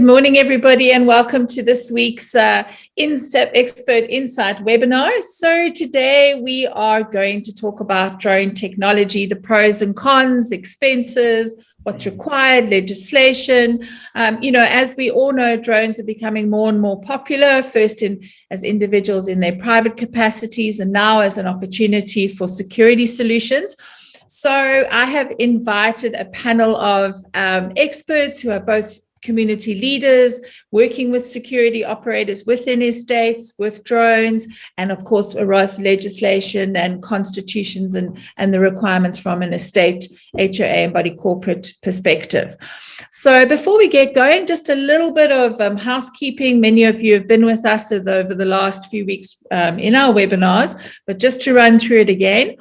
morning, everybody, and welcome to this week's Expert Insight webinar. So today we are going to talk about drone technology, the pros and cons, expenses, what's required, legislation. As we all know, drones are becoming more and more popular, first as individuals in their private capacities, and now as an opportunity for security solutions. So I have invited a panel of experts who are both community leaders working with security operators within estates, with drones, and of course, with legislation and constitutions and the requirements from an estate, HOA, and body corporate perspective. So before we get going, just a little bit of housekeeping. Many of you have been with us over the last few weeks in our webinars, but just to run through it again.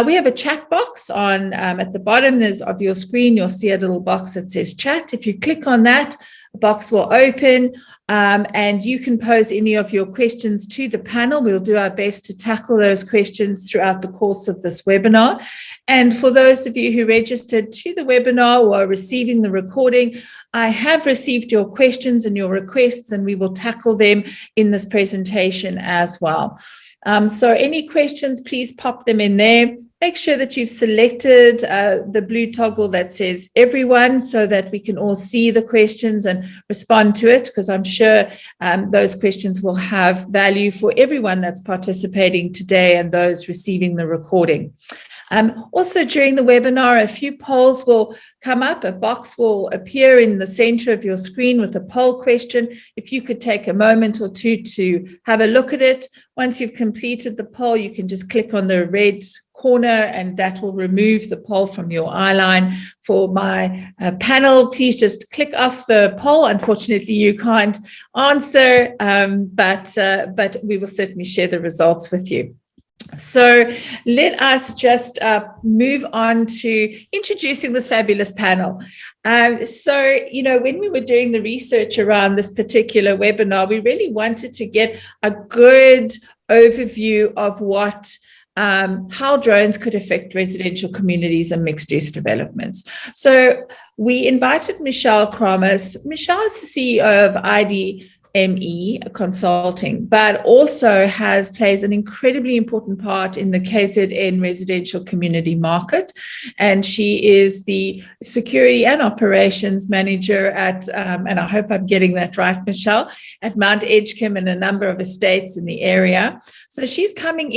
We have a chat box on at the bottom of your screen. You'll see a little box that says chat. If you click on that, the box will open and you can pose any of your questions to the panel. We'll do our best to tackle those questions throughout the course of this webinar. And for those of you who registered to the webinar or are receiving the recording, I have received your questions and your requests, and we will tackle them in this presentation as well. So any questions, please pop them in there. Make sure that you've selected the blue toggle that says everyone so that we can all see the questions and respond to it, because I'm sure those questions will have value for everyone that's participating today and those receiving the recording. Also, during the webinar, a few polls will come up. A box will appear in the center of your screen with a poll question. If you could take a moment or two to have a look at it. Once you've completed the poll, you can just click on the red corner and that will remove the poll from your eye line. For my panel, please just click off the poll. Unfortunately, you can't answer, but we will certainly share the results with you. So let us just move on to introducing this fabulous panel. When we were doing the research around this particular webinar, we really wanted to get a good overview of how drones could affect residential communities and mixed-use developments. So we invited Michelle Kramer. Michelle is the CEO of IDME Consulting, but also plays an incredibly important part in the KZN residential community market. And she is the security and operations manager at, and I hope I'm getting that right, Michelle, at Mount Edgecombe and a number of estates in the area. So she's coming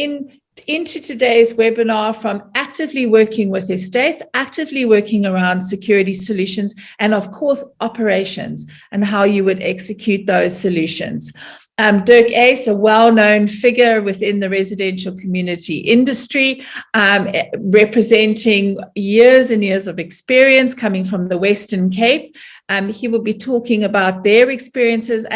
into today's webinar from actively working with estates, actively working around security solutions, and of course, operations and how you would execute those solutions. Dirk Uys, a well-known figure within the residential community industry, representing years and years of experience coming from the Western Cape. He will be talking about their experiences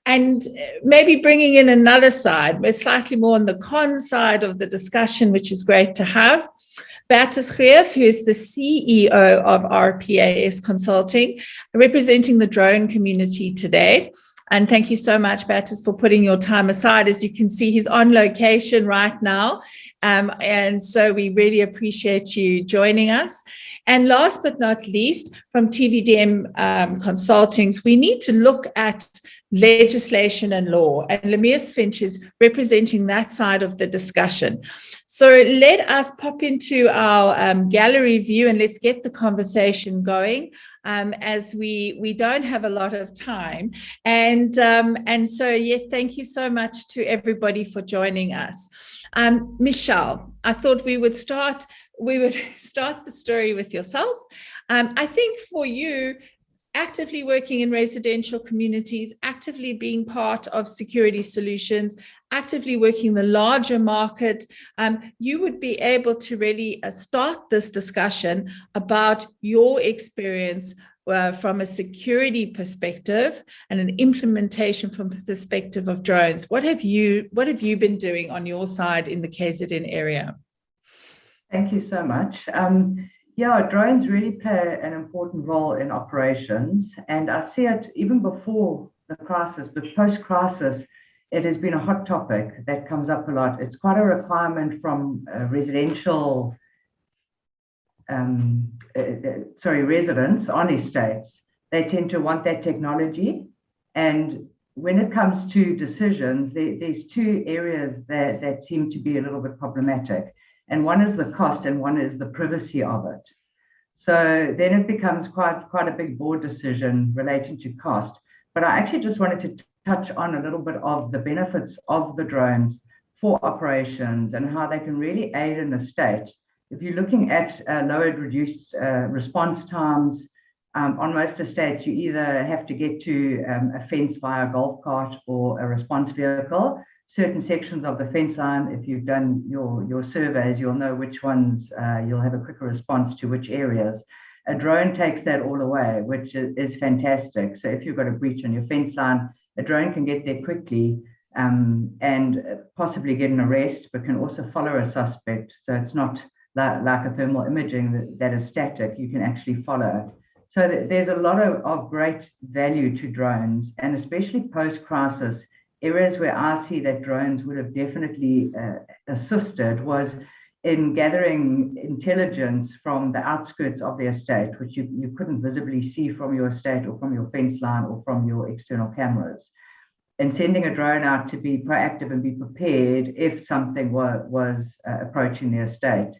and maybe bringing in another side, slightly more on the con side of the discussion, which is great to have. Bertus Greeff, who is the CEO of RPAS Consulting, representing the drone community today. And thank you so much, Bertus, for putting your time aside. As you can see, he's on location right now. And so we really appreciate you joining us. And last but not least, from TVDM Consulting, we need to look at legislation and law. And Lamees Finch is representing that side of the discussion. So let us pop into our gallery view and let's get the conversation going. As we don't have a lot of time. And so, thank you so much to everybody for joining us. Michelle, I thought we would start the story with yourself. I think for you, actively working in residential communities, actively being part of security solutions, actively working the larger market, you would be able to really start this discussion about your experience from a security perspective and an implementation from the perspective of drones. What have you been doing on your side in the KZN area? Thank you so much. Drones really play an important role in operations, and I see it even before the crisis, but post-crisis, it has been a hot topic that comes up a lot. It's quite a requirement from residential residents on estates. They tend to want that technology And when it comes to decisions, there's two areas that seem to be a little bit problematic. And one is the cost and one is the privacy of it. So then it becomes quite a big board decision relating to cost. But I actually just wanted to touch on a little bit of the benefits of the drones for operations and how they can really aid an estate. If you're looking at lowered, reduced response times, on most estates, you either have to get to a fence via a golf cart or a response vehicle. Certain sections of the fence line, if you've done your surveys, you'll know which ones you'll have a quicker response to which areas. A drone takes that all away, which is fantastic. So if you've got a breach on your fence line, a drone can get there quickly and possibly get an arrest, but can also follow a suspect. So it's not like a thermal imaging that is static, you can actually follow. So there's a lot of great value to drones, and especially post-crisis, areas where I see that drones would have definitely assisted was in gathering intelligence from the outskirts of the estate, which you couldn't visibly see from your estate or from your fence line or from your external cameras, and sending a drone out to be proactive and be prepared if something was approaching the estate.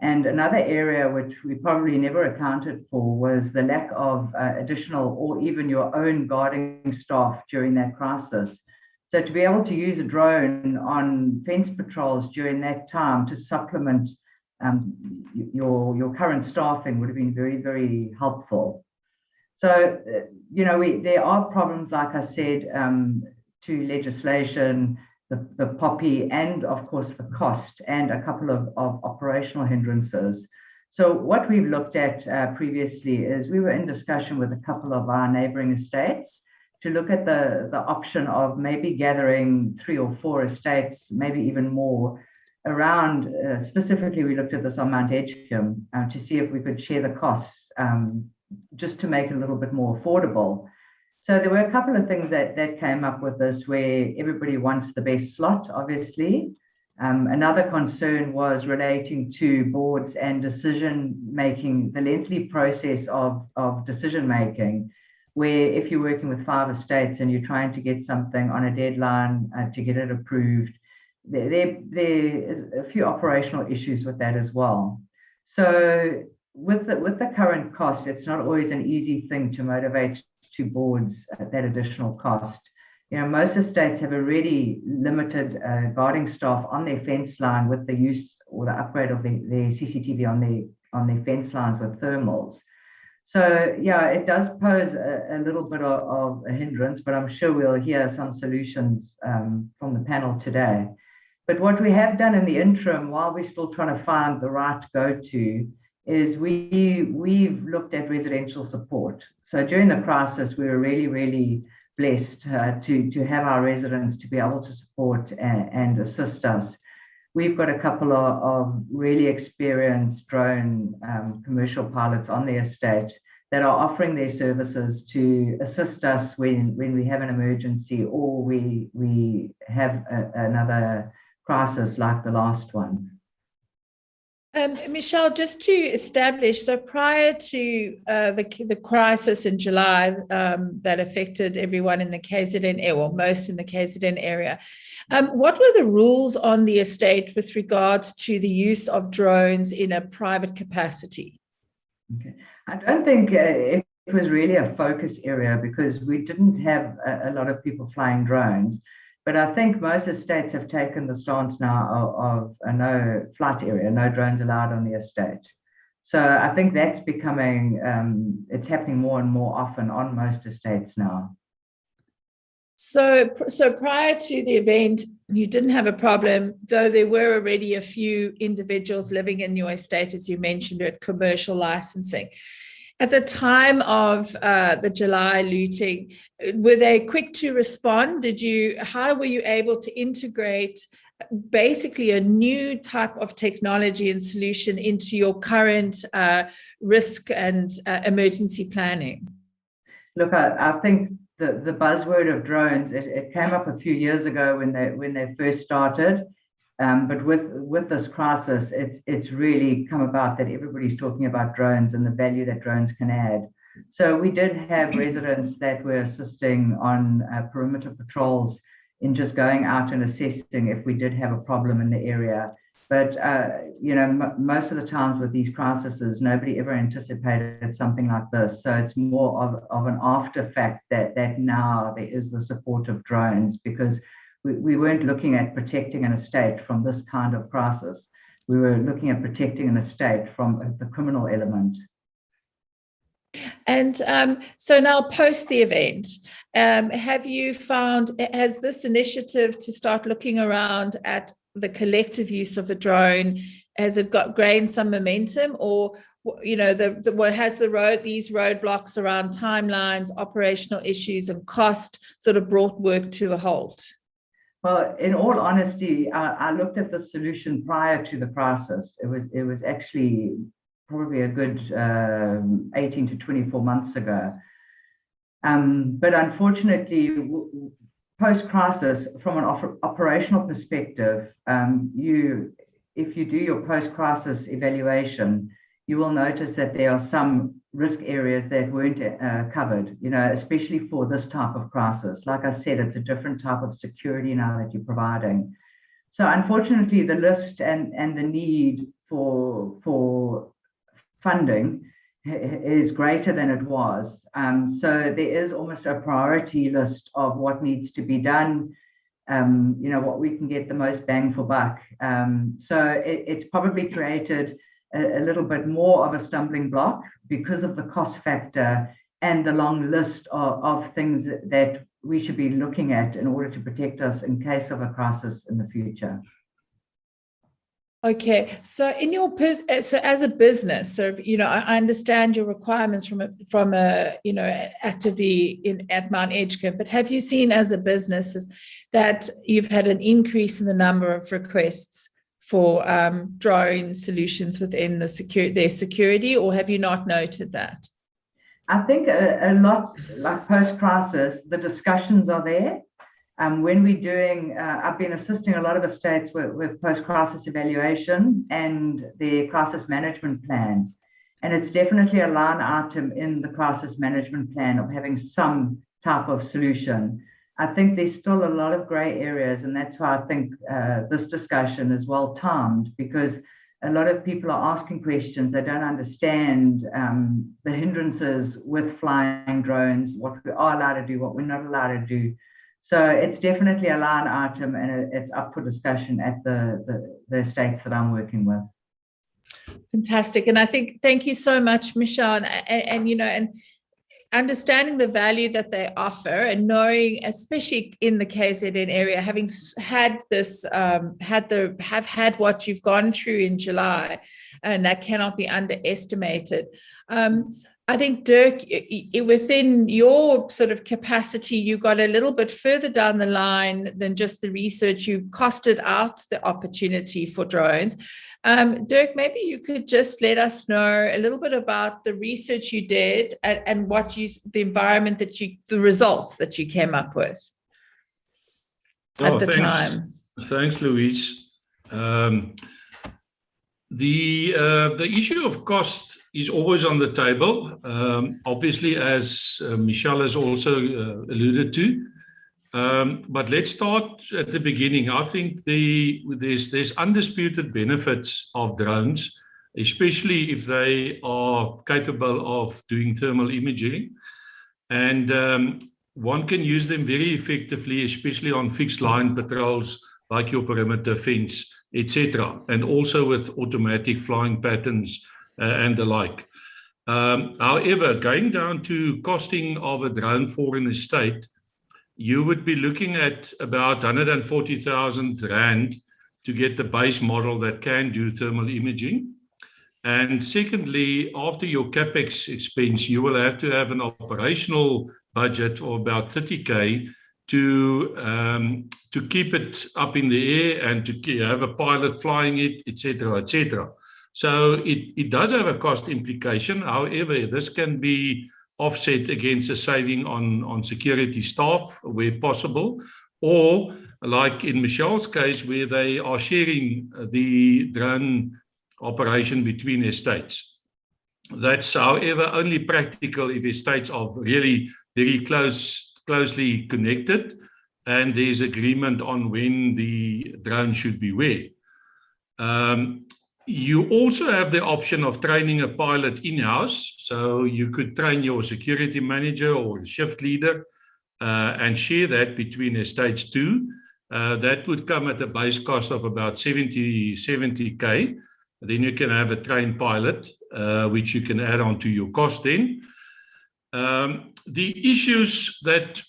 And another area which we probably never accounted for was the lack of additional or even your own guarding staff during that crisis. So to be able to use a drone on fence patrols during that time to supplement your current staffing would have been very, very helpful. So, there are problems, like I said, to legislation, the POPI, and of course the cost, and a couple of operational hindrances. So what we've looked at previously is we were in discussion with a couple of our neighboring estates to look at the option of maybe gathering 3 or 4 estates, maybe even more, around, specifically we looked at this on Mount Edgecombe to see if we could share the costs just to make it a little bit more affordable. So there were a couple of things that came up with this, where everybody wants the best slot, obviously. Another concern was relating to boards and decision-making, the lengthy process of decision-making, where if you're working with 5 estates and you're trying to get something on a deadline to get it approved, there are a few operational issues with that as well. So with the current cost, it's not always an easy thing to motivate to boards that additional cost. Most estates have already limited guarding staff on their fence line with the use or the upgrade of the CCTV on their fence lines with thermals. So yeah, it does pose a little bit of a hindrance, but I'm sure we'll hear some solutions from the panel today. But what we have done in the interim, while we're still trying to find the right go-to, is we've looked at residential support. So during the crisis, we were really, really blessed to have our residents to be able to support and assist us. We've got a couple of really experienced drone commercial pilots on the estate that are offering their services to assist us when we have an emergency or we have another crisis like the last one. Michelle, just to establish, so prior to the crisis in July that affected everyone in the KZN area, or most in the KZN area, what were the rules on the estate with regards to the use of drones in a private capacity? Okay. I don't think it was really a focus area because we didn't have a lot of people flying drones. But I think most estates have taken the stance now of a no flight area, no drones allowed on the estate. So I think that's becoming, it's happening more and more often on most estates now. So prior to the event, you didn't have a problem, though there were already a few individuals living in your estate, as you mentioned, at commercial licensing. At the time of the July looting, were they quick to respond? How were you able to integrate basically a new type of technology and solution into your current risk and emergency planning? Look, I think the buzzword of drones, it came up a few years ago when they first started. But with this crisis, it's really come about that everybody's talking about drones and the value that drones can add. So we did have residents that were assisting on perimeter patrols in just going out and assessing if we did have a problem in the area. But, most of the times with these crises, nobody ever anticipated something like this. So it's more of an after fact that now there is the support of drones, because we weren't looking at protecting an estate from this kind of crisis. We were looking at protecting an estate from the criminal element. And so now post the event, have you found, has this initiative to start looking around at the collective use of a drone, has it gained some momentum, or has these roadblocks around timelines, operational issues and cost sort of brought work to a halt? Well, in all honesty, I looked at the solution prior to the crisis. It was actually probably a good 18 to 24 months ago. But unfortunately, post-crisis, from an operational perspective, if you do your post-crisis evaluation, you will notice that there are some risk areas that weren't covered, especially for this type of crisis. Like I said, it's a different type of security now that you're providing. So unfortunately, the list and the need for funding is greater than it was. So there is almost a priority list of what needs to be done, what we can get the most bang for buck. So it's probably created a little bit more of a stumbling block because of the cost factor and the long list of things that we should be looking at in order to protect us in case of a crisis in the future. Okay, so as a business, I understand your requirements from actively at Mount Edgecombe, but have you seen as a business that you've had an increase in the number of requests for drone solutions within their security, or have you not noted that? I think a lot, like post-crisis, the discussions are there. When we're doing, I've been assisting a lot of estates with post-crisis evaluation and the crisis management plan. And it's definitely a line item in the crisis management plan of having some type of solution. I think there's still a lot of gray areas, and that's why I think this discussion is well timed, because a lot of people are asking questions. They don't understand the hindrances with flying drones, what we are allowed to do, what we're not allowed to do. So it's definitely a line item, and it's up for discussion at the estates that I'm working with. Fantastic. And I think, thank you so much, Michelle. And understanding the value that they offer and knowing, especially in the KZN area, having had this, have had what you've gone through in July, and that cannot be underestimated. I think, Dirk, within your sort of capacity, you got a little bit further down the line than just the research. You costed out the opportunity for drones. Dirk, maybe you could just let us know a little bit about the research you did and the environment the results that you came up with at the time. Thanks, Louise. The issue of cost is always on the table, obviously, as Michelle has also alluded to. But let's start at the beginning. I think there's undisputed benefits of drones, especially if they are capable of doing thermal imaging. And one can use them very effectively, especially on fixed line patrols like your perimeter fence, etc., and also with automatic flying patterns and the like. However, going down to costing of a drone for an estate, you would be looking at about 140,000 Rand to get the base model that can do thermal imaging. And secondly, after your CapEx expense, you will have to have an operational budget of about 30K to keep it up in the air and to have a pilot flying it, etc., etc. So it does have a cost implication. However, this can be offset against a saving on security staff where possible, or like in Michelle's case, where they are sharing the drone operation between estates. That's, however, only practical if estates are really very closely connected and there's agreement on when the drone should be where. You also have the option of training a pilot in-house. So you could train your security manager or shift leader and share that between estates too. That would come at a base cost of about 70K. Then you can have a trained pilot, which you can add on to your cost then. The issues that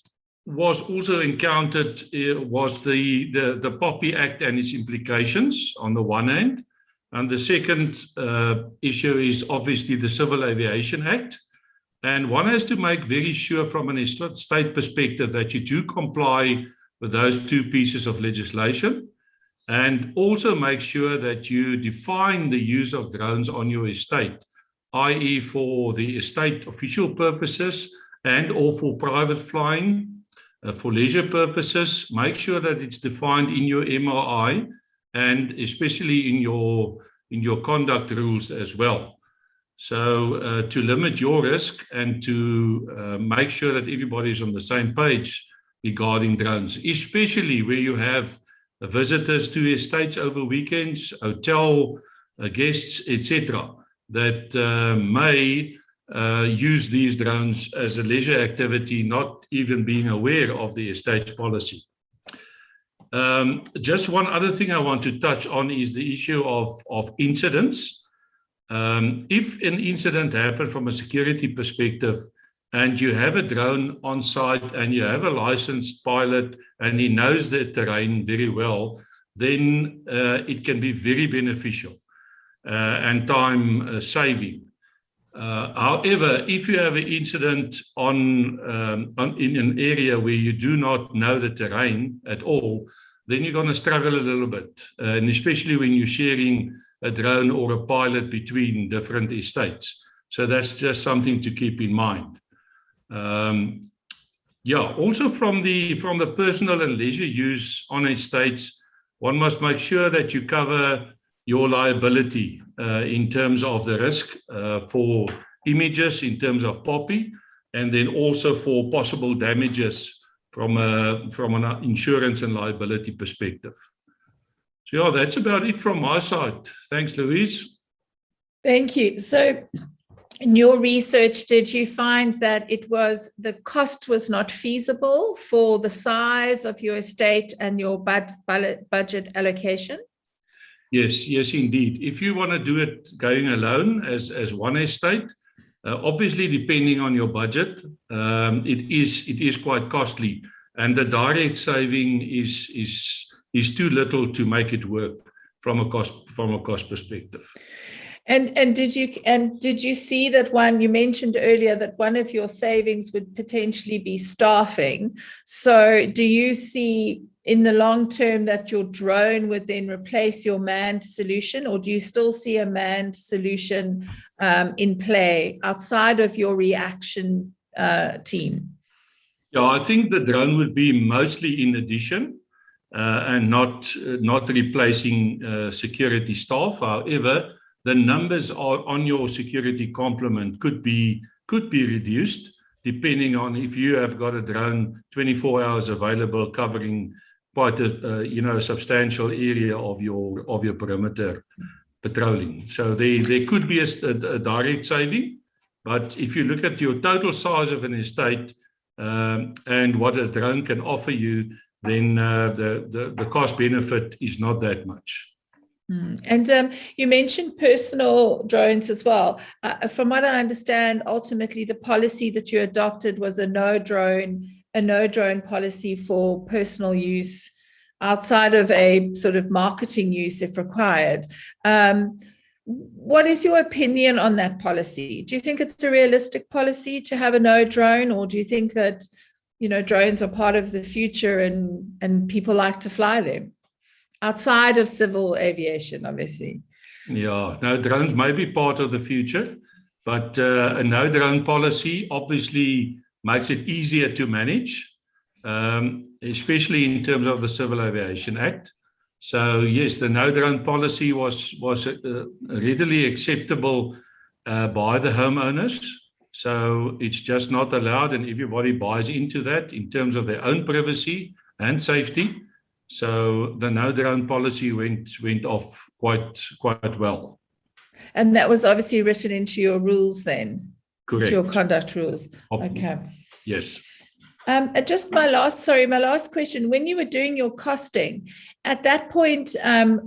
was also encountered was the POPI Act and its implications on the one hand. And the second issue is obviously the Civil Aviation Act. And one has to make very sure from an estate perspective that you do comply with those two pieces of legislation, and also make sure that you define the use of drones on your estate, i.e. for the estate official purposes and or for private flying, for leisure purposes. Make sure that it's defined in your MOI and especially in your conduct rules as well. So to limit your risk and to make sure that everybody is on the same page regarding drones, especially where you have visitors to estates over weekends, hotel guests, etc., that may use these drones as a leisure activity, not even being aware of the estate's policy. Just one other thing I want to touch on is the issue of incidents. If an incident happened from a security perspective and you have a drone on site and you have a licensed pilot and he knows the terrain very well, then it can be very beneficial and time saving. However, if you have an incident in an area where you do not know the terrain at all, then you're going to struggle a little bit, and especially when you're sharing a drone or a pilot between different estates. So that's just something to keep in mind. Also from the personal and leisure use on estates, one must make sure that you cover your liability in terms of the risk for images in terms of POPI, and then also for possible damages from an insurance and liability perspective. So yeah, that's about it from my side. Thanks, Louise. Thank you. So in your research, did you find that the cost was not feasible for the size of your estate and your budget allocation? Yes, indeed. If you want to do it going alone as one estate, obviously depending on your budget, it is quite costly, and the direct saving is too little to make it work from a cost perspective. And did you see that you mentioned earlier that one of your savings would potentially be staffing? So do you see in the long term that your drone would then replace your manned solution, or do you still see a manned solution in play outside of your reaction team? Yeah, I think the drone would be mostly in addition and not replacing security staff. However, the numbers on your security complement could be reduced depending on if you have got a drone 24 hours available covering quite a substantial area of your perimeter patrolling. So there could be a direct saving, but if you look at your total size of an estate and what a drone can offer you, then the cost benefit is not that much. And you mentioned personal drones as well. From what I understand, ultimately the policy that you adopted was a no drone policy for personal use outside of a sort of marketing use if required. What is your opinion on that policy? Do you think it's a realistic policy to have a no drone, or do you think that drones are part of the future and people like to fly them? Outside of civil aviation, obviously. Yeah, no, drones may be part of the future, but a no drone policy obviously makes it easier to manage, especially in terms of the Civil Aviation Act. So yes, the no drone policy was readily acceptable by the homeowners. So it's just not allowed, and everybody buys into that in terms of their own privacy and safety. So the no drone policy went off quite well. And that was obviously written into your rules then? Correct. To your conduct rules. Okay. Yes. Just my last question. When you were doing your costing, at that point,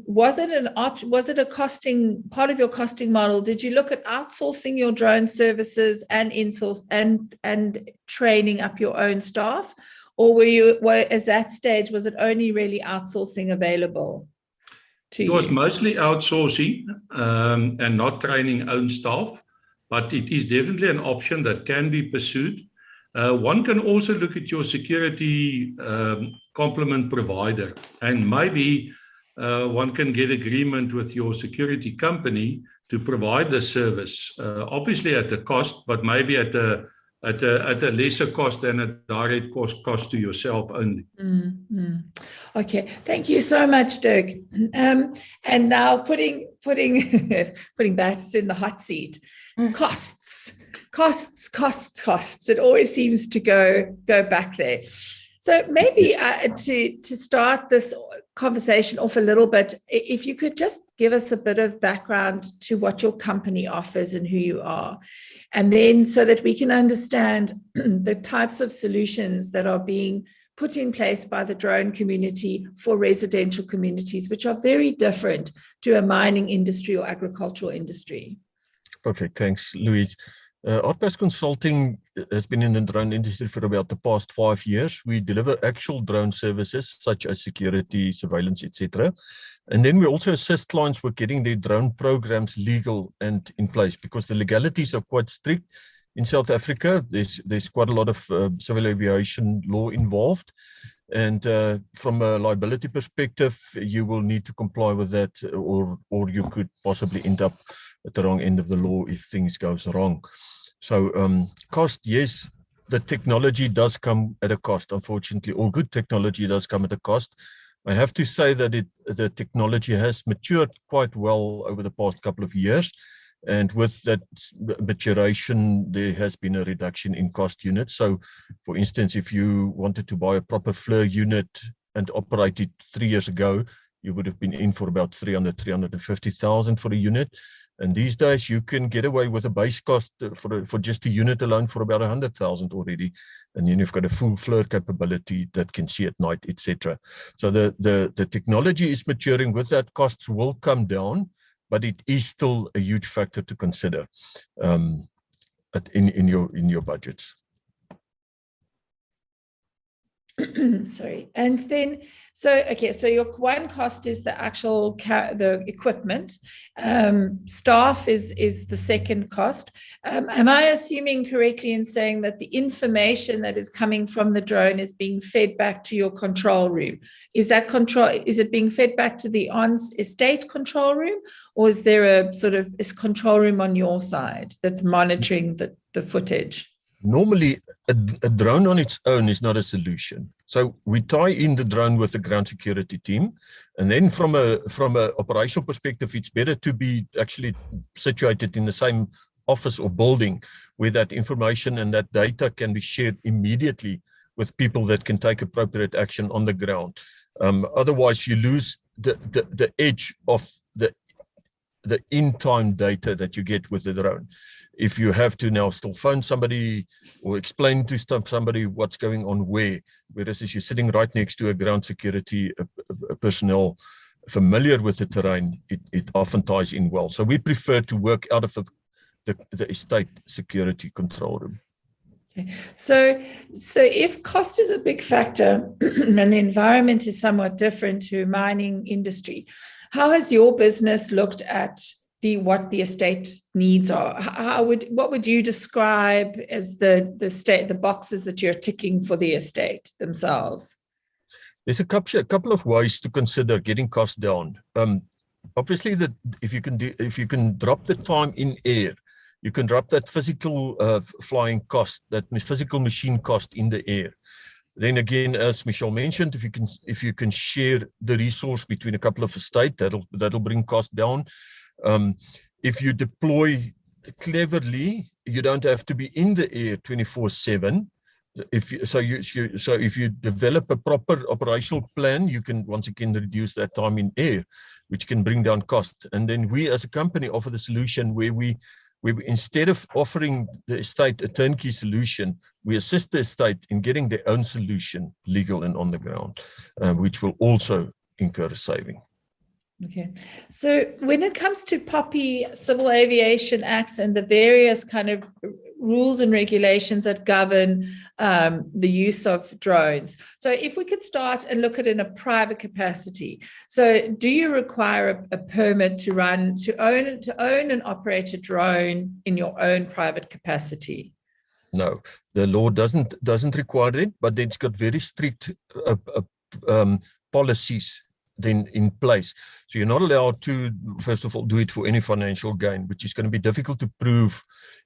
was it a costing part of your costing model? Did you look at outsourcing your drone services and insource and training up your own staff, or at that stage was it only really outsourcing available to you? It was mostly outsourcing and not training own staff, but it is definitely an option that can be pursued. One can also look at your security complement provider, and maybe one can get agreement with your security company to provide the service, obviously at the cost, but maybe at a lesser cost than a direct cost to yourself only. Mm-hmm. Okay, thank you so much, Dirk. And now putting Bertus in the hot seat. Costs. It always seems to go back there. So maybe to start this conversation off a little bit, if you could just give us a bit of background to what your company offers and who you are, and then so that we can understand the types of solutions that are being put in place by the drone community for residential communities, which are very different to a mining industry or agricultural industry. Perfect. Thanks, Louise. RPAS Consulting has been in the drone industry for about the past 5 years. We deliver actual drone services such as security, surveillance, etc. And then we also assist clients with getting their drone programs legal and in place, because the legalities are quite strict in South Africa. There's quite a lot of civil aviation law involved. And from a liability perspective, you will need to comply with that, or you could possibly end up at the wrong end of the law if things goes wrong. So cost, yes, the technology does come at a cost, unfortunately. All good technology does come at a cost. I have to say that the technology has matured quite well over the past couple of years. And with that maturation, there has been a reduction in cost units. So, for instance, if you wanted to buy a proper FLIR unit and operate it 3 years ago, you would have been in for about 350,000 for a unit. And these days, you can get away with a base cost for just a unit alone for about 100,000 already. And then you've got a full FLIR capability that can see at night, etc. So the technology is maturing. With that, costs will come down, but it is still a huge factor to consider in your budgets. Sorry. And then, so your one cost is the actual the equipment. Staff is the second cost. Am I assuming correctly in saying that the information that is coming from the drone is being fed back to your control room? Is it being fed back to the on-estate control room, or is there a sort of control room on your side that's monitoring the footage? Normally, a drone on its own is not a solution. So we tie in the drone with the ground security team, and then from a operational perspective, it's better to be actually situated in the same office or building where that information and that data can be shared immediately with people that can take appropriate action on the ground. Otherwise, you lose the edge of the in-time data that you get with the drone. If you have to now still phone somebody or explain to somebody what's going on whereas if you're sitting right next to a ground security personnel familiar with the terrain, it often ties in well. So we prefer to work out of the estate security control room. Okay. So if cost is a big factor and the environment is somewhat different to mining industry, how has your business looked at what the estate needs are? What would you describe as the boxes that you're ticking for the estate themselves? There's a couple of ways to consider getting costs down. Obviously, that if you can drop the time in air, you can drop that physical flying cost, that physical machine cost in the air. Then again, as Michelle mentioned, if you can share the resource between a couple of estates, that'll bring cost down. If you deploy cleverly, you don't have to be in the air 24/7. If you develop a proper operational plan, you can once again reduce that time in air, which can bring down cost. And then we as a company offer the solution where we instead of offering the estate a turnkey solution, we assist the estate in getting their own solution legal and on the ground, which will also incur a saving. Okay. So when it comes to POPI, Civil Aviation Acts, and the various kind of rules and regulations that govern the use of drones. So if we could start and look at it in a private capacity. So do you require a permit to own and operate a drone in your own private capacity? No, the law doesn't require it, but it's got very strict policies then in place. So you're not allowed to, first of all, do it for any financial gain, which is going to be difficult to prove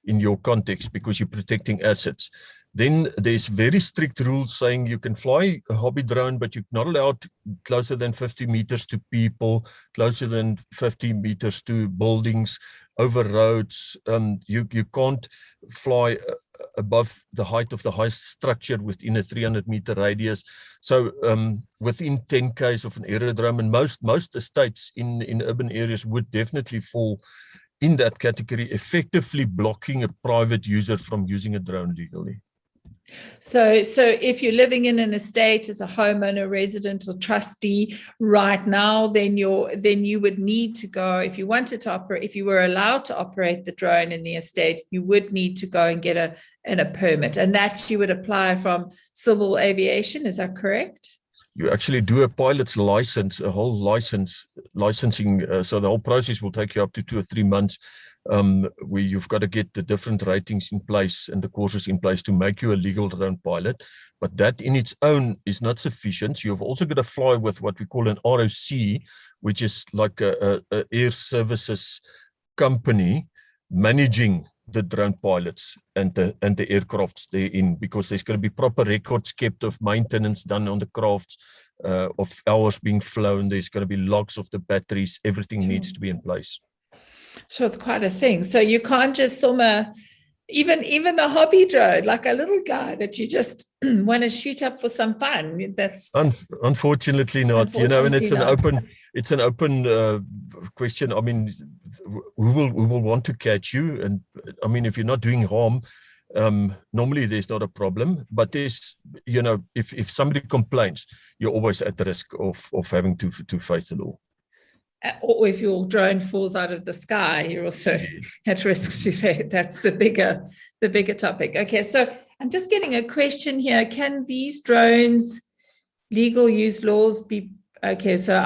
in your context because you're protecting assets. Then there's very strict rules saying you can fly a hobby drone, but you're not allowed closer than 50 meters to people, closer than 50 meters to buildings, over roads. You can't fly above the height of the highest structure within a 300-meter radius. So within 10 km of an aerodrome, and most estates in urban areas would definitely fall in that category, effectively blocking a private user from using a drone legally. So if you're living in an estate as a homeowner, resident, or trustee right now, then you would need to go, if you wanted to operate, if you were allowed to operate the drone in the estate, you would need to go and get a permit, and that you would apply from Civil Aviation. Is that correct? You actually do a pilot's license, a whole licensing. So the whole process will take you up to 2 or 3 months. Where you've got to get the different ratings in place and the courses in place to make you a legal drone pilot. But that in its own is not sufficient. You've also got to fly with what we call an ROC, which is like a air services company managing the drone pilots and the aircrafts therein, because there's going to be proper records kept of maintenance done on the crafts, of hours being flown. There's going to be logs of the batteries. Everything needs to be in place. So it's quite a thing. So you can't just even a hobby drone, like a little guy that you just want to shoot up for some fun. That's unfortunately not. You know, and it's an open question. I mean, who will want to catch you? And I mean, if you're not doing harm, normally there's not a problem. But there's, you know, if somebody complains, you're always at the risk of having to face the law. Or if your drone falls out of the sky, you're also at risk to fail. That's the bigger topic. Okay, so I'm just getting a question here. Can these drones legal use laws be? Okay, so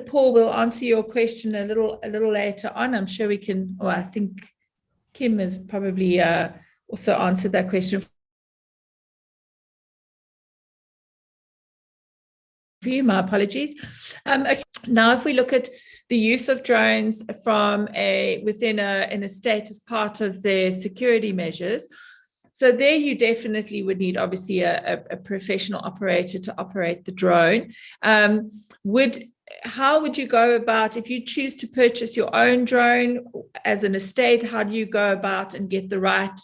Paul will answer your question a little later on. I'm sure we can. Or I think Kim has probably also answered that question for you. My apologies. Okay. Now, if we look at the use of drones from within an estate as part of their security measures, so there you definitely would need, obviously, a professional operator to operate the drone. How would you go about, if you choose to purchase your own drone as an estate? How do you go about and get the right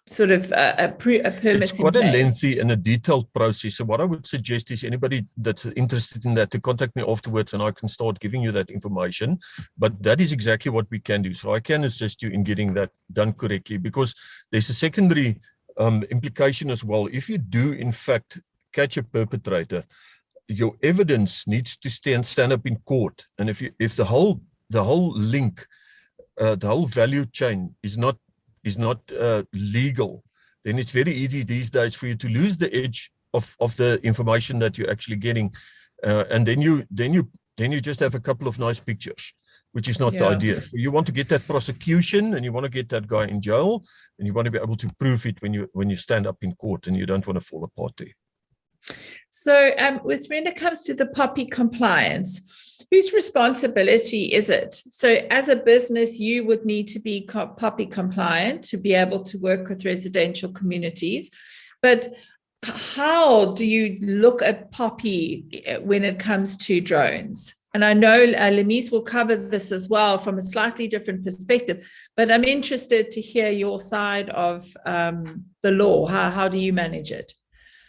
sort of a permit? It's quite a lengthy and a detailed process. So what I would suggest is anybody that's interested in that to contact me afterwards, and I can start giving you that information. But that is exactly what we can do. So I can assist you in getting that done correctly, because there's a secondary implication as well. If you do in fact catch a perpetrator, your evidence needs to stand up in court. And if the whole link, the whole value chain is not legal, then it's very easy these days for you to lose the edge of the information that you're actually getting, and then you just have a couple of nice pictures, which is not the idea. So you want to get that prosecution, and you want to get that guy in jail, and you want to be able to prove it when you stand up in court, and you don't want to fall apart there. So when it comes to the POPI compliance, whose responsibility is it? So as a business, you would need to be POPI compliant to be able to work with residential communities. But how do you look at POPI when it comes to drones? and I know Lamees will cover this as well from a slightly different perspective, but I'm interested to hear your side of the law. How do you manage it?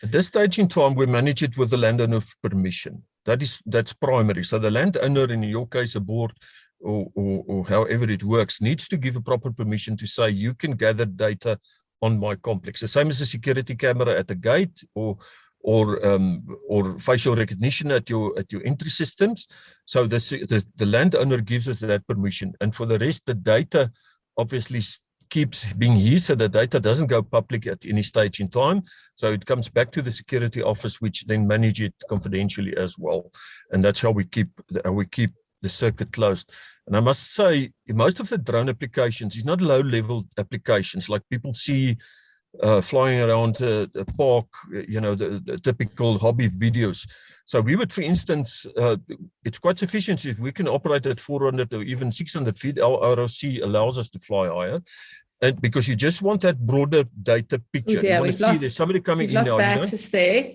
At this stage in time, we manage it with the landowner permission. That's primary. So the landowner, in your case, a board or however it works, needs to give a proper permission to say you can gather data on my complex. The same as a security camera at the gate or facial recognition at your entry systems. So the landowner gives us that permission, and for the rest, the data obviously keeps being here, so the data doesn't go public at any stage in time. So it comes back to the security office, which then manage it confidentially as well, and that's how we keep the circuit closed. And I must say, most of the drone applications is not low-level applications like people see flying around a park, the typical hobby videos. So we would, for instance, it's quite sufficient if we can operate at 400 or even 600 feet. Our ROC allows us to fly higher, and because you just want that broader data picture. You want to see there's somebody coming in now. Bertus there.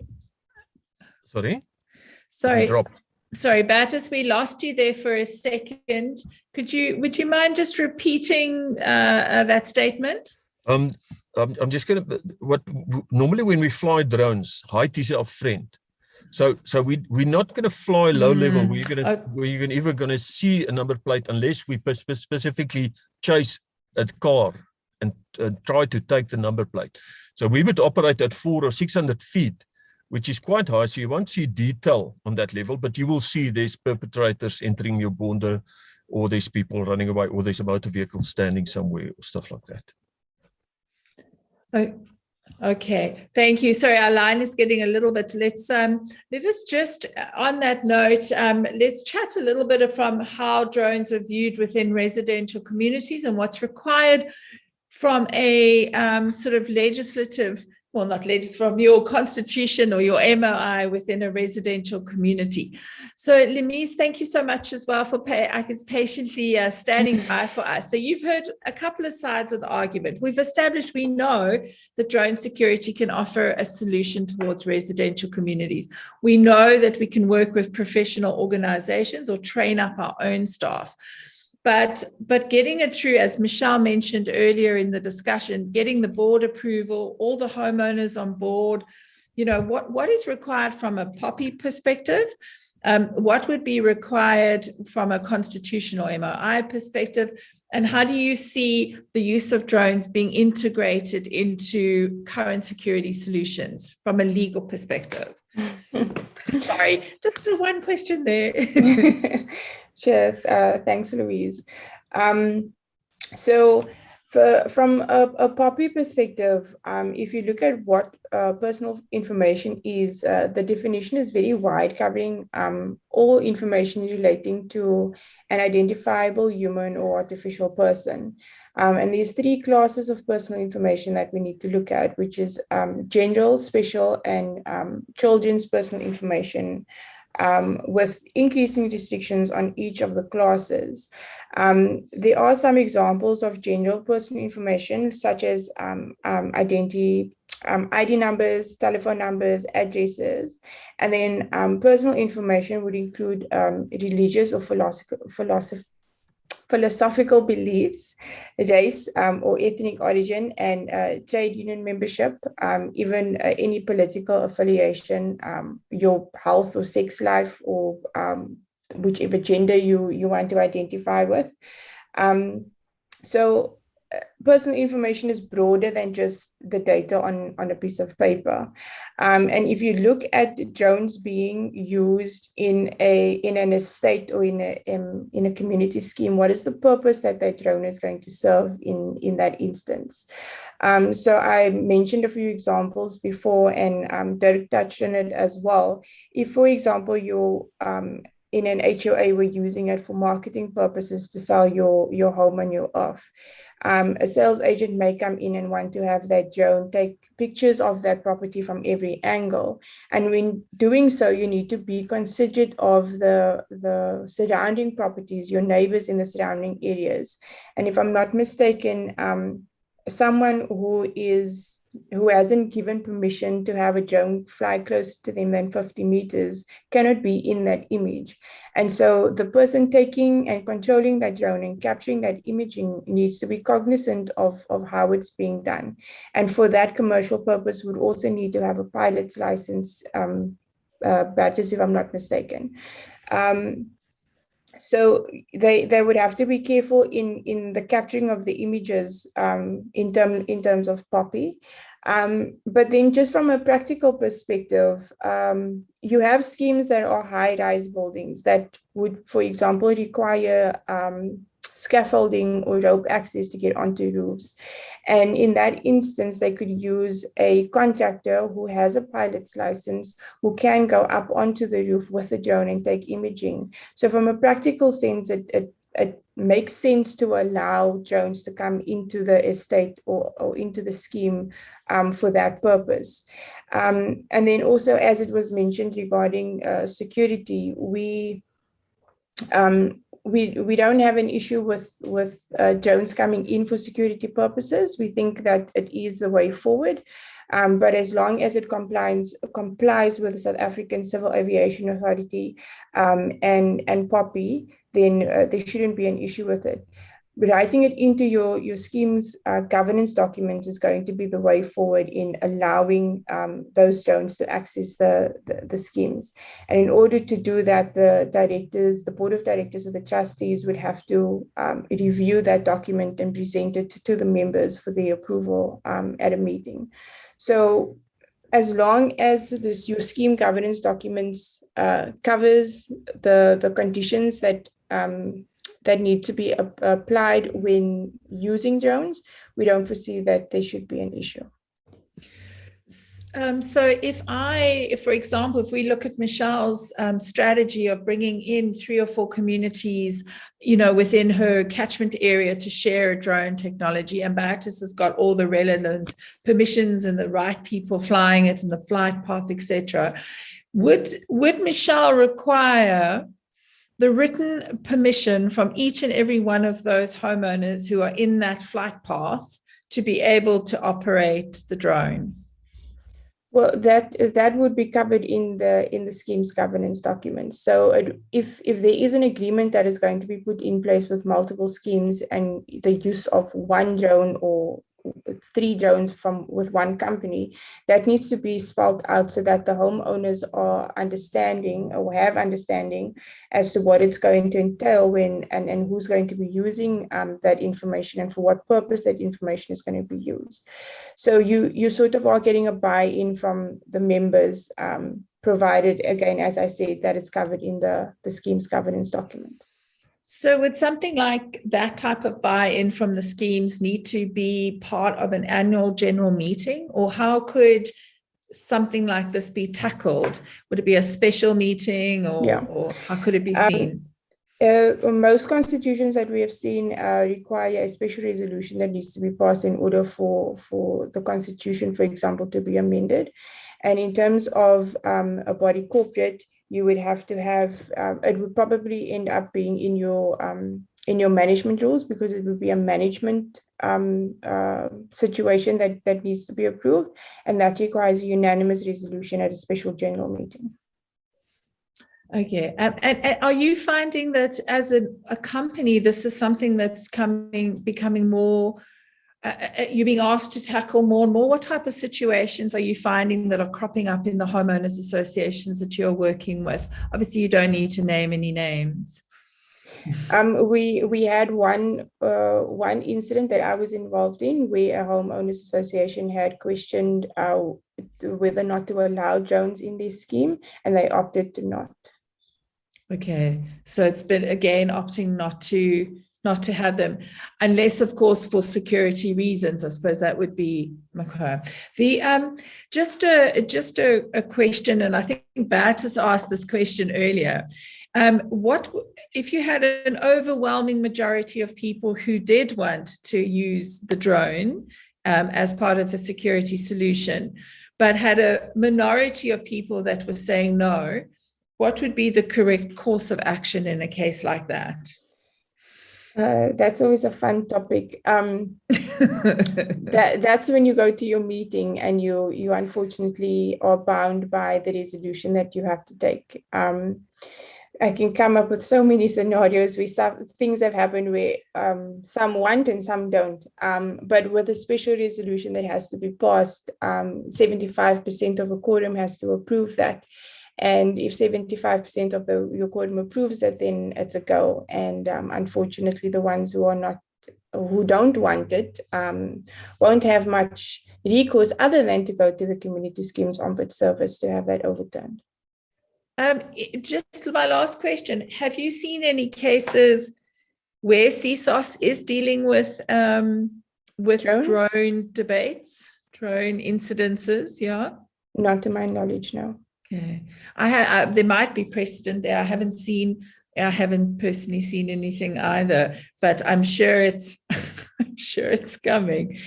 Sorry, Bertus, we lost you there for a second. Would you mind just repeating that statement? I'm just going to, normally when we fly drones, height is our friend. So we're not going to fly low level where you're even going to see a number plate unless we specifically chase a car and try to take the number plate. So we would operate at 400 or 600 feet, which is quite high. So you won't see detail on that level, but you will see there's perpetrators entering your border, or there's people running away, or there's a motor vehicle standing somewhere, or stuff like that. Okay, thank you. Sorry, our line is getting a little bit. Let us just, on that note, let's chat a little bit from how drones are viewed within residential communities and what's required from a sort of legislative, well, not legislative, from your constitution or your MOI within a residential community. So, Lamees, thank you so much as well for patiently standing by for us. So you've heard a couple of sides of the argument. We've established we know that drone security can offer a solution towards residential communities. We know that we can work with professional organizations or train up our own staff. But getting it through, as Michelle mentioned earlier in the discussion, getting the board approval, all the homeowners on board, what is required from a POPI perspective? What would be required from a constitutional MOI perspective? And how do you see the use of drones being integrated into current security solutions from a legal perspective? Sorry, just one question there. Sure. Thanks, Louise. So from a POPI perspective, if you look at what personal information is, the definition is very wide, covering all information relating to an identifiable human or artificial person. And there's three classes of personal information that we need to look at, which is general, special, and children's personal information, with increasing restrictions on each of the classes. There are some examples of general personal information, such as ID numbers, telephone numbers, addresses, and then personal information would include religious or philosophical beliefs, race or ethnic origin, and trade union membership, even any political affiliation, your health or sex life, or whichever gender you want to identify with. So personal information is broader than just the data on a piece of paper. And if you look at drones being used in an estate or in a community scheme, what is the purpose that drone is going to serve in that instance? So I mentioned a few examples before, and Dirk touched on it as well. If, for example, you're in an HOA, we're using it for marketing purposes to sell your home on your off. A sales agent may come in and want to have that drone take pictures of that property from every angle. And when doing so, you need to be considerate of the surrounding properties, your neighbors in the surrounding areas. And if I'm not mistaken, someone who is who hasn't given permission to have a drone fly closer to them than 50 meters cannot be in that image. And so the person taking and controlling that drone and capturing that imaging needs to be cognizant of how it's being done. And for that commercial purpose would also need to have a pilot's license, Bertus, if I'm not mistaken. So they would have to be careful in the capturing of the images in terms of POPI. But then just from a practical perspective, you have schemes that are high-rise buildings that would, for example, require scaffolding or rope access to get onto roofs. And in that instance, they could use a contractor who has a pilot's license, who can go up onto the roof with the drone and take imaging. So from a practical sense, it makes sense to allow drones to come into the estate or into the scheme for that purpose. And then also, as it was mentioned regarding security, we don't have an issue with drones coming in for security purposes. We think that it is the way forward. But as long as it complies with the South African Civil Aviation Authority and POPI, then there shouldn't be an issue with it. Writing it into your scheme's governance documents is going to be the way forward in allowing those drones to access the schemes. And in order to do that, the board of directors or the trustees would have to review that document and present it to the members for their approval at a meeting. So as long as your scheme governance documents covers the conditions that need to be applied when using drones, we don't foresee that there should be an issue. So for example, if we look at Michelle's strategy of bringing in 3 or 4 communities, within her catchment area to share a drone technology, and Bertus has got all the relevant permissions and the right people flying it and the flight path, etc. Would Michelle require the written permission from each and every one of those homeowners who are in that flight path to be able to operate the drone? Well, that would be covered in the scheme's governance documents. So if there is an agreement that is going to be put in place with multiple schemes and the use of one drone or 3 drones with one company, that needs to be spelled out so that the homeowners are understanding or have understanding as to what it's going to entail when and who's going to be using that information and for what purpose that information is going to be used. So you sort of are getting a buy-in from the members, provided, again, as I said, that it's covered in the scheme's governance documents. So would something like that type of buy-in from the schemes need to be part of an annual general meeting, or how could something like this be tackled? Would it be a special meeting, or how could it be seen? Most constitutions that we have seen require a special resolution that needs to be passed in order for the constitution, for example, to be amended. And in terms of a body corporate, you would have to have, it would probably end up being in your management rules, because it would be a management situation that needs to be approved, and that requires a unanimous resolution at a special general meeting. Okay, and are you finding that as a company, this is something that's becoming more, you're being asked to tackle more and more? What type of situations are you finding that are cropping up in the homeowners associations that you're working with? Obviously, you don't need to name any names. We had one incident that I was involved in where a homeowners association had questioned whether or not to allow drones in this scheme, and they opted to not. Okay, so it's been, again, opting not to have them, unless, of course, for security reasons. I suppose that would be okay. Just a question, and I think Bertus asked this question earlier. What if you had an overwhelming majority of people who did want to use the drone as part of a security solution, but had a minority of people that were saying no? What would be the correct course of action in a case like that? That's always a fun topic. That's when you go to your meeting and you unfortunately are bound by the resolution that you have to take. I can come up with so many scenarios where things have happened where some want and some don't. But with a special resolution that has to be passed, 75% of a quorum has to approve that. And if 75% of your quorum approves it, then it's a go. And unfortunately, the ones who don't want it won't have much recourse other than to go to the Community Schemes Ombud Service to have that overturned. Just my last question. Have you seen any cases where CSOS is dealing with drone debates, drone incidences? Yeah. Not to my knowledge, no. Okay. There might be precedent there. I haven't personally seen anything either, but I'm sure it's coming.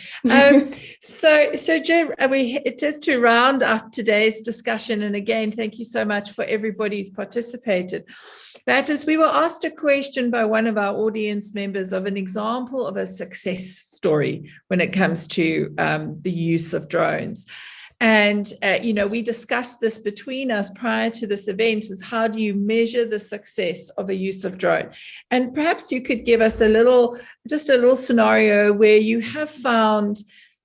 So Jen, it is to round up today's discussion. And again, thank you so much for everybody who's participated. Bertus, we were asked a question by one of our audience members of an example of a success story when it comes to the use of drones. And, we discussed this between us prior to this event, is how do you measure the success of a use of drone? And perhaps you could give us just a little scenario where you have found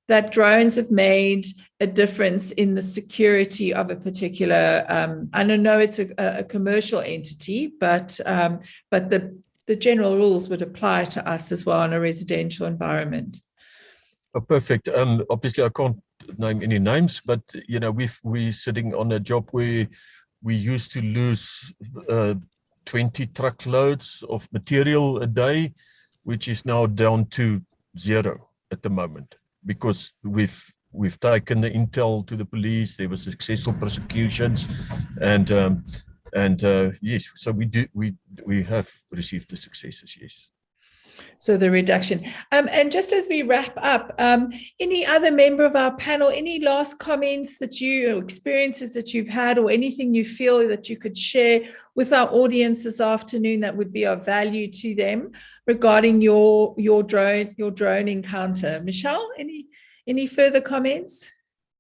that drones have made a difference in the security of a particular, I don't know it's a commercial entity, but the general rules would apply to us as well in a residential environment. Oh, perfect. Obviously, I can't name any names, but we're sitting on a job where we used to lose 20 truckloads of material a day, which is now down to 0 at the moment, because we've taken the intel to the police. There were successful prosecutions, and yes, so we have received the successes. Yes. So the reduction. And just as we wrap up, any other member of our panel, any last comments experiences that you've had, or anything you feel that you could share with our audience this afternoon that would be of value to them regarding your drone encounter? Michelle, any further comments?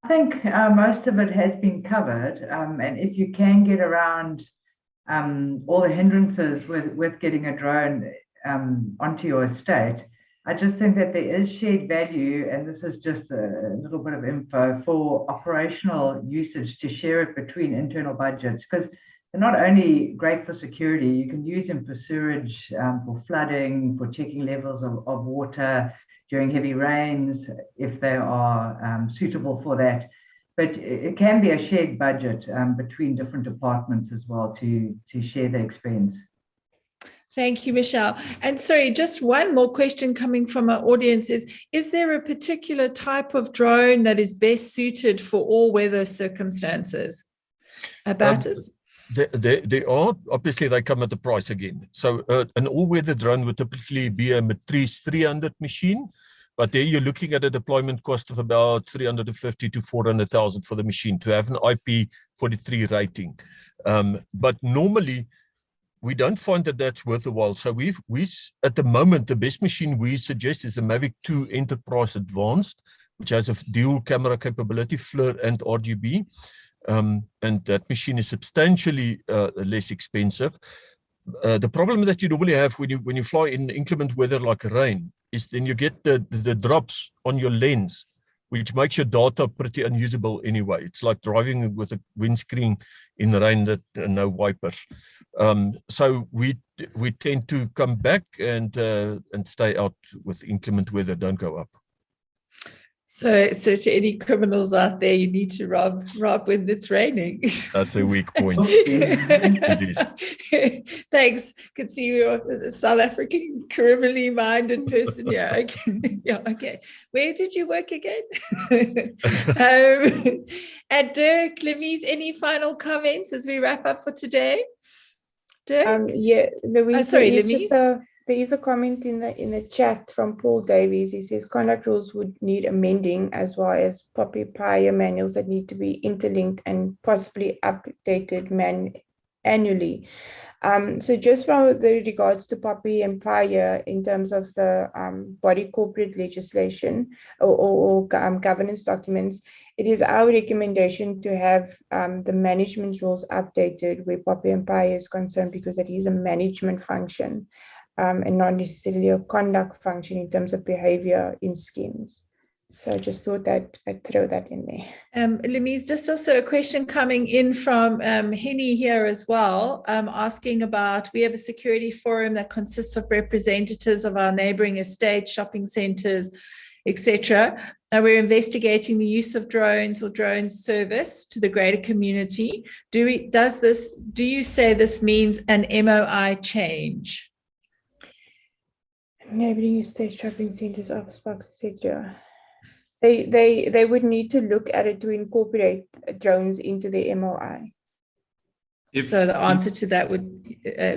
I think most of it has been covered, and if you can get around all the hindrances with getting a drone onto your estate, I just think that there is shared value, and this is just a little bit of info for operational usage to share it between internal budgets, because they're not only great for security, you can use them for sewerage, for flooding, for checking levels of water during heavy rains, if they are suitable for that. But it can be a shared budget between different departments as well to share the expense. Thank you, Michelle. And sorry, just one more question coming from our audience is there a particular type of drone that is best suited for all weather circumstances? Bertus? They are, obviously they come at the price again. So an all-weather drone would typically be a Matrice 300 machine, but there you're looking at a deployment cost of about 350 to 400,000 for the machine to have an IP43 rating. But normally, we don't find that that's worth a while. So we at the moment, the best machine we suggest is the Mavic 2 Enterprise Advanced, which has a dual camera capability, FLIR and RGB. And that machine is substantially less expensive. The problem that you normally have when you fly in inclement weather like rain is then you get the drops on your lens, which makes your data pretty unusable anyway. It's like driving with a windscreen in the rain that no wipers. So we tend to come back and stay out with inclement weather. Don't go up. So to any criminals out there, you need to rob when it's raining. That's a weak point. It is. Thanks. Could see you're a South African criminally minded person. Yeah. Okay. Yeah. Okay. Where did you work again? And Dirk, Lamees, any final comments as we wrap up for today? Dirk? Yeah, Louise. Lamees. There is a comment in the chat from Paul Davies. He says conduct rules would need amending, as well as POPI prior manuals that need to be interlinked and possibly updated annually. So just from the regards to POPI and PIA in terms of the body corporate legislation or governance documents, it is our recommendation to have the management rules updated where POPI and PIA is concerned, because it is a management function and not necessarily a conduct function in terms of behavior in schemes. So I just thought that I'd throw that in there. Lamees, just also a question coming in from Henny here as well, asking about, we have a security forum that consists of representatives of our neighboring estates, shopping centers, etc. We're investigating the use of drones or drone service to the greater community. Do you say this means an MOI change? Neighboring estates, shopping centers, office parks, etc. They would need to look at it to incorporate drones into the MOI. So the answer to that would,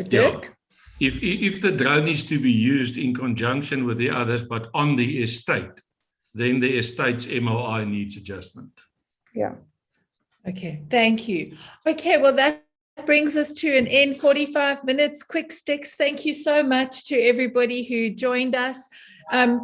Dirk? Yeah. If the drone is to be used in conjunction with the others, but on the estate, then the estate's MOI needs adjustment. Yeah. Okay, thank you. Okay, well, that brings us to an end. 45 minutes, quick sticks. Thank you so much to everybody who joined us.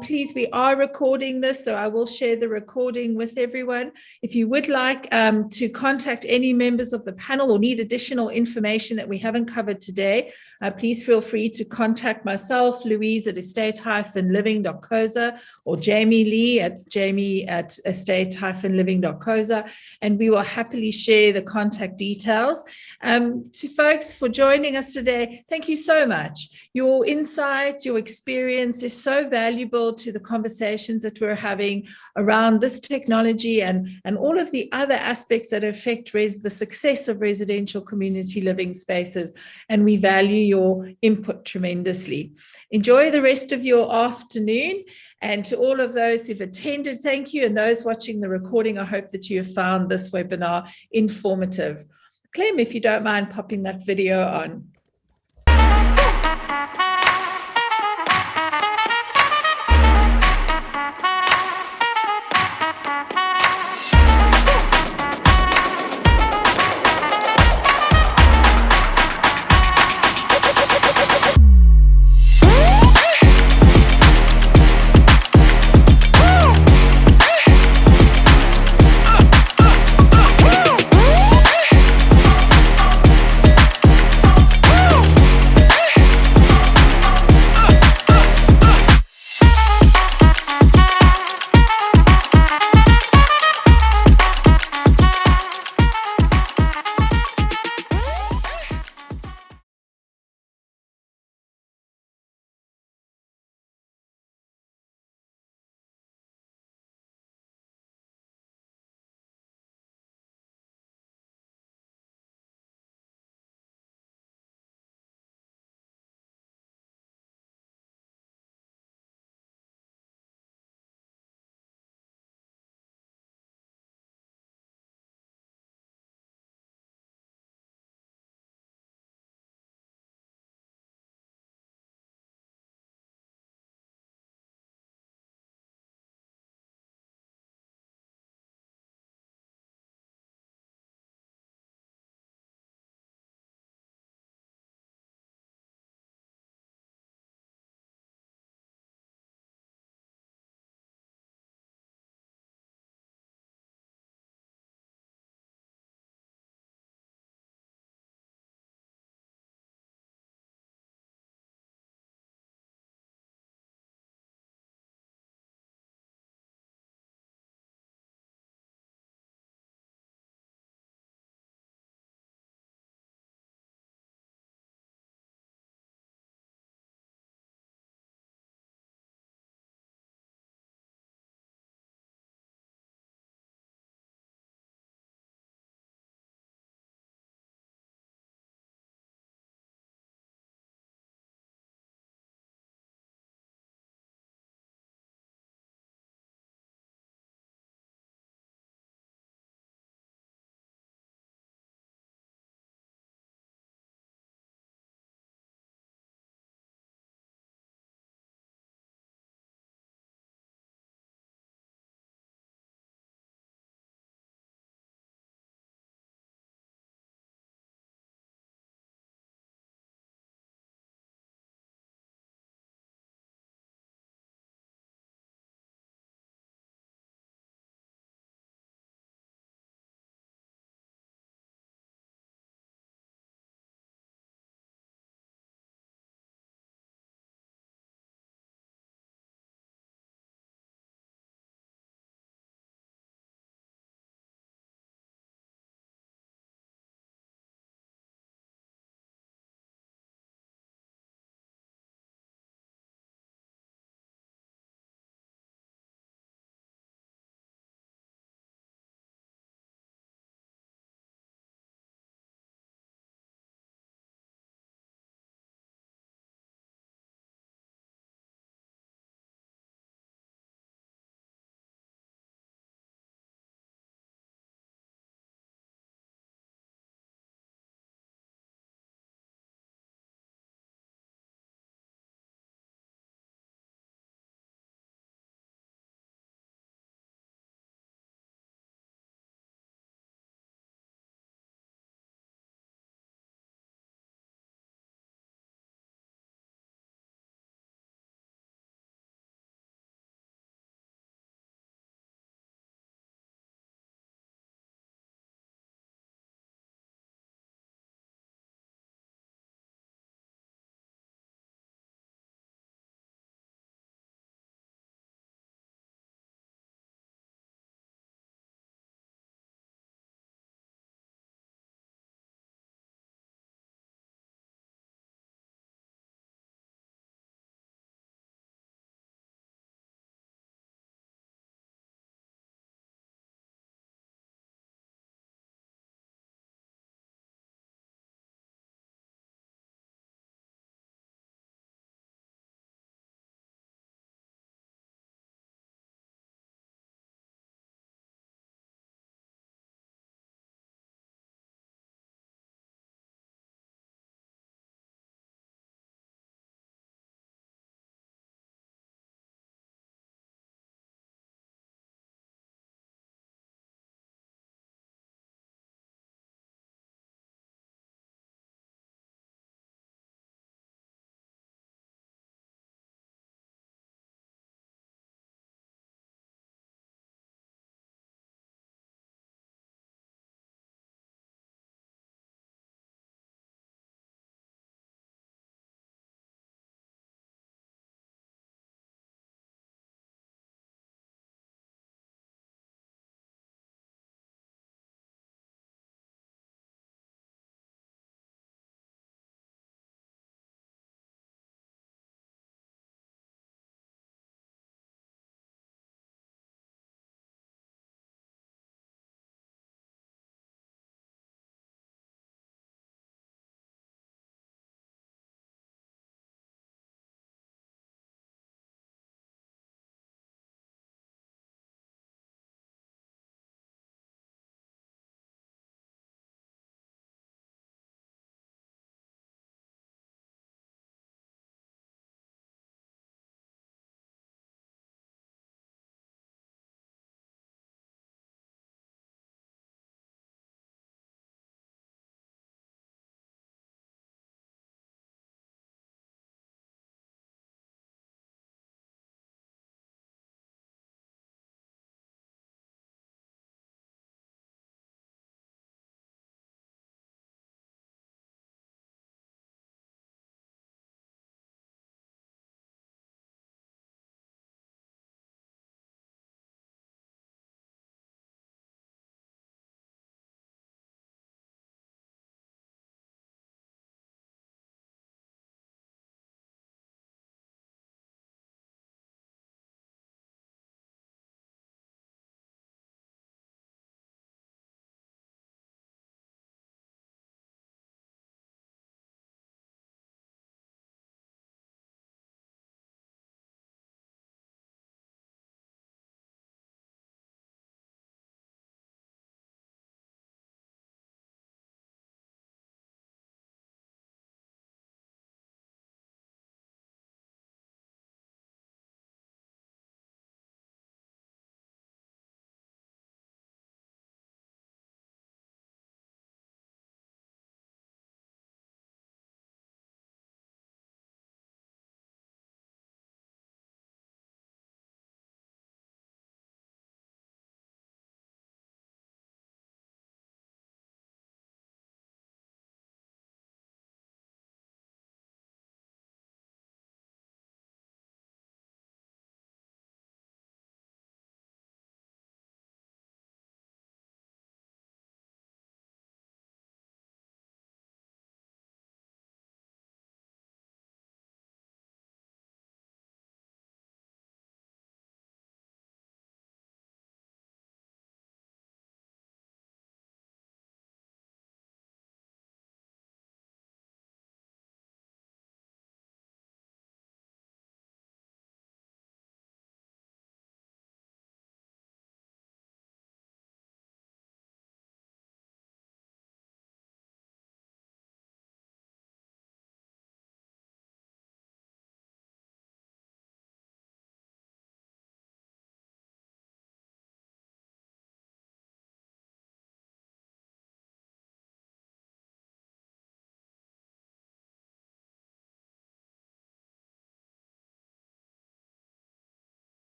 Please, we are recording this, so I will share the recording with everyone. If you would like to contact any members of the panel or need additional information that we haven't covered today, please feel free to contact myself, Louise at estate-living.coza, or Jamie Lee at estate-living.coza, and we will happily share the contact details. To folks for joining us today, thank you so much. Your insight, your experience is so valuable to the conversations that we're having around this technology and all of the other aspects that affect the success of residential community living spaces. And we value your input tremendously. Enjoy the rest of your afternoon. And to all of those who've attended, thank you. And those watching the recording, I hope that you have found this webinar informative. Clem, if you don't mind popping that video on.